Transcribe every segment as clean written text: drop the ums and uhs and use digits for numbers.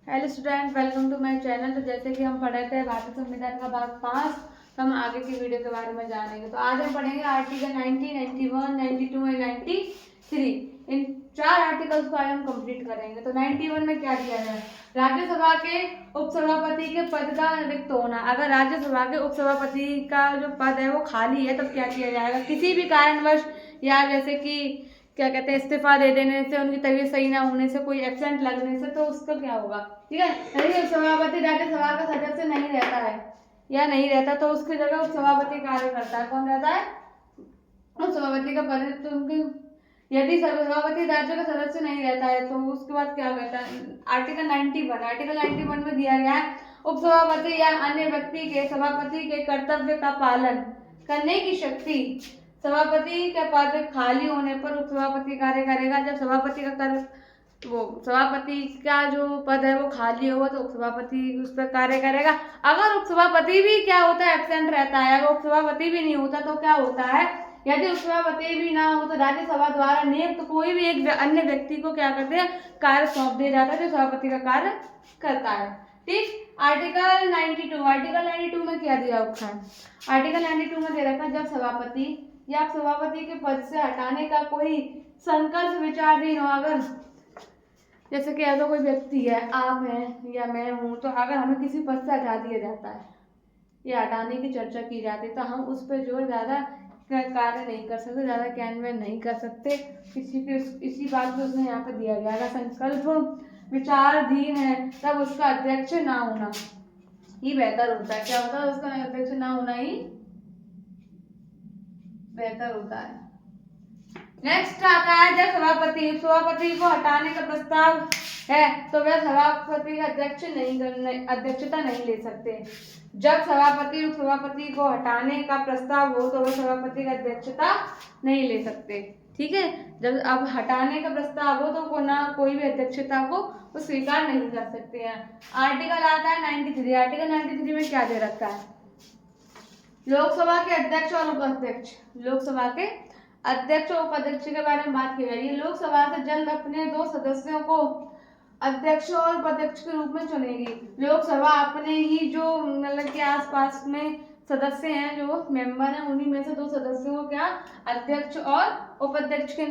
Hello student, welcome to my channel. तो जैसे कि हम पढ़े थे भारतीय संविधान का भाग 5, तो हम आगे की वीडियो के बारे में जानेंगे। तो आज हम पढ़ेंगे आर्टिकल 90, 91, 92 एंड 93। इन 4 आर्टिकल्स को आज हम कंप्लीट करेंगे। तो 91 में क्या दिया गया है? राज्यसभा के उपसभापति के पद का रिक्त होना। अगर राज्यसभा के उपसभापति का जो पद है वो खाली है, तब क्या किया जाएगा? किसी भी कारणवश या जैसे कि क्या कहते हैं, इस्तीफा दे देने से, उनकी तबीयत सही ना होने से, कोई एब्सेंट लगने से, तो उसका क्या होगा? ठीक है, यदि सभापति राज्यसभा का सदस्य नहीं रहता है या नहीं रहता, तो उसकी जगह उपसभापति कार्य करता है। कौन रहता है? उपसभापति का पद। तो उनकी यदि सभापति राज्य का सदस्य नहीं रहता है तो उसके बाद क्या कहता है? आर्टिकल 91 में दिया गया है, उपसभापति या अन्य व्यक्ति के सभापति के कर्तव्य का पालन करने की शक्ति। सभापति का पद खाली होने पर उपसभापति कार्य करेगा। जब सभापति का जो पद है वो खाली होगा तो उपसभापति उस पर कार्य करेगा। अगर उपसभापति भी क्या होता है? एब्सेंट रहता है। अगर उपसभापति भी नहीं होता तो क्या होता है? यदि उपसभापति भी ना हो तो राज्यसभा द्वारा नियुक्त कोई भी एक अन्य व्यक्ति को क्या करते हैं? कार्य सौंप दिया जाता है, जो सभापति का कार्य करता है। ठीक। आर्टिकल 92 में क्या दिया रखा है? आर्टिकल 92 में दे रखा है, जब सभापति या सभापति के पद से हटाने का कोई संकल्प विचाराधीन हो, अगर जैसे कि ऐसा कोई व्यक्ति है, आप हैं या मैं हूँ, तो अगर हमें किसी पद से हटा दिया जाता है या हटाने की चर्चा की जाती है, तो हम उस पर जो ज़्यादा कार्य नहीं कर सकते, ज़्यादा क्रियान्वयन नहीं कर सकते। इसी बात को उसने यहाँ पे दिया गया। अगर संकल्प विचाराधीन है तब उसका अध्यक्ष ना होना ही बेहतर होता है। क्या होता है? उसका अध्यक्ष ना होना ही बेहतर होता है। नेक्स्ट आता है, जब सभापति को हटाने का प्रस्ताव है तो वह सभापति का अध्यक्षता नहीं ले सकते। जब सभापति को हटाने का प्रस्ताव हो तो वह सभापति का अध्यक्षता नहीं ले सकते। ठीक है, जब अब हटाने का प्रस्ताव हो तो कोई भी अध्यक्षता को वो स्वीकार नहीं कर सकते हैं। आर्टिकल आता है 93। आर्टिकल 93 में क्या दे रखा है? लोकसभा के अध्यक्ष और उपाध्यक्ष। लोकसभा के अध्यक्ष और उपाध्यक्ष के बारे में बात की जा रही है। लोकसभा से जल्द अपने 2 सदस्यों को अध्यक्ष और उपाध्यक्ष के रूप में चुनेगी। लोकसभा अपने ही जो मतलब के आसपास में सदस्य हैं, जो मेंबर हैं, उन्हीं में से 2 सदस्यों को क्या अध्यक्ष और उपाध्यक्ष के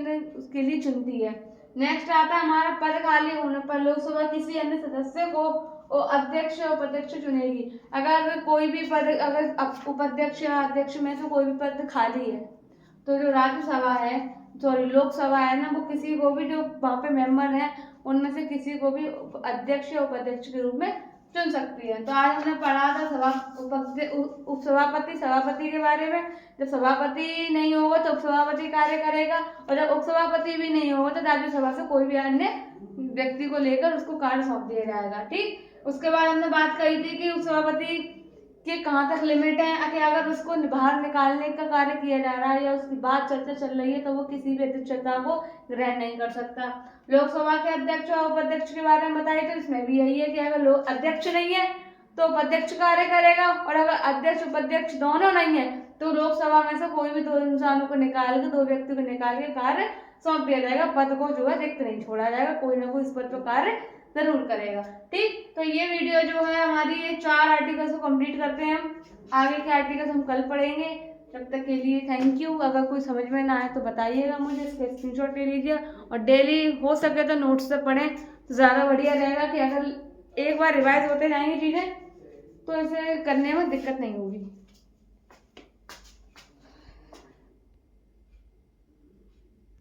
लिए चुनती है। नेक्स्ट आता है हमारा, पद खाली होने पर लोकसभा किसी अन्य सदस्य को अध्यक्ष और उपाध्यक्ष चुनेगी। अगर कोई भी पद, अगर उपाध्यक्ष या अध्यक्ष में से कोई भी पद खाली है तो जो राज्यसभा है, लोकसभा है ना, वो किसी को भी, जो वहाँ पे मेंबर हैं, उनमें से किसी को भी अध्यक्ष या उपाध्यक्ष के रूप में चुन सकती है। तो आज हमने पढ़ा था उपसभापति सभापति के बारे में। जब सभापति नहीं होगा तो उपसभापति कार्य करेगा, और जब उपसभापति भी नहीं होगा तो राज्यसभा से कोई भी अन्य व्यक्ति को लेकर उसको कार्य सौंप दिया जाएगा। ठीक। उसके बाद हमने बात कही थी कि उपसभापति कि कहाँ तक लिमिट है, कि अगर उसको बाहर निकालने का कार्य किया जा रहा है या उसकी बात चर्चा चल रही है तो वो किसी भी अध्यक्षता को ग्रहण नहीं कर सकता। लोकसभा के अध्यक्ष और उपाध्यक्ष के बारे में बताइए, तो इसमें भी यही है कि अगर अध्यक्ष नहीं है तो उपाध्यक्ष कार्य करेगा, और अगर अध्यक्ष उपाध्यक्ष दोनों नहीं है तो लोकसभा में से कोई भी 2 इंसानों को निकाल के, 2 व्यक्ति को निकाल के कार्य सौंप दिया जाएगा। पद को जो है रिक्त नहीं छोड़ा जाएगा, कोई ना कोई इस पद पर कार्य जरूर करेगा। ठीक। तो ये वीडियो जो है हमारी, ये 4 आर्टिकल्स को कंप्लीट करते हैं हम। आगे के आर्टिकल्स हम कल पढ़ेंगे। तब तक के लिए थैंक यू। अगर कोई समझ में ना आए तो बताइएगा मुझे, इसका स्क्रीनशॉट ले लीजिए, और डेली हो सके तो नोट्स से पढ़ें तो ज़्यादा बढ़िया रहेगा, कि अगर एक बार रिवाइज होते जाएंगी चीज़ें तो इसे करने में दिक्कत नहीं होगी।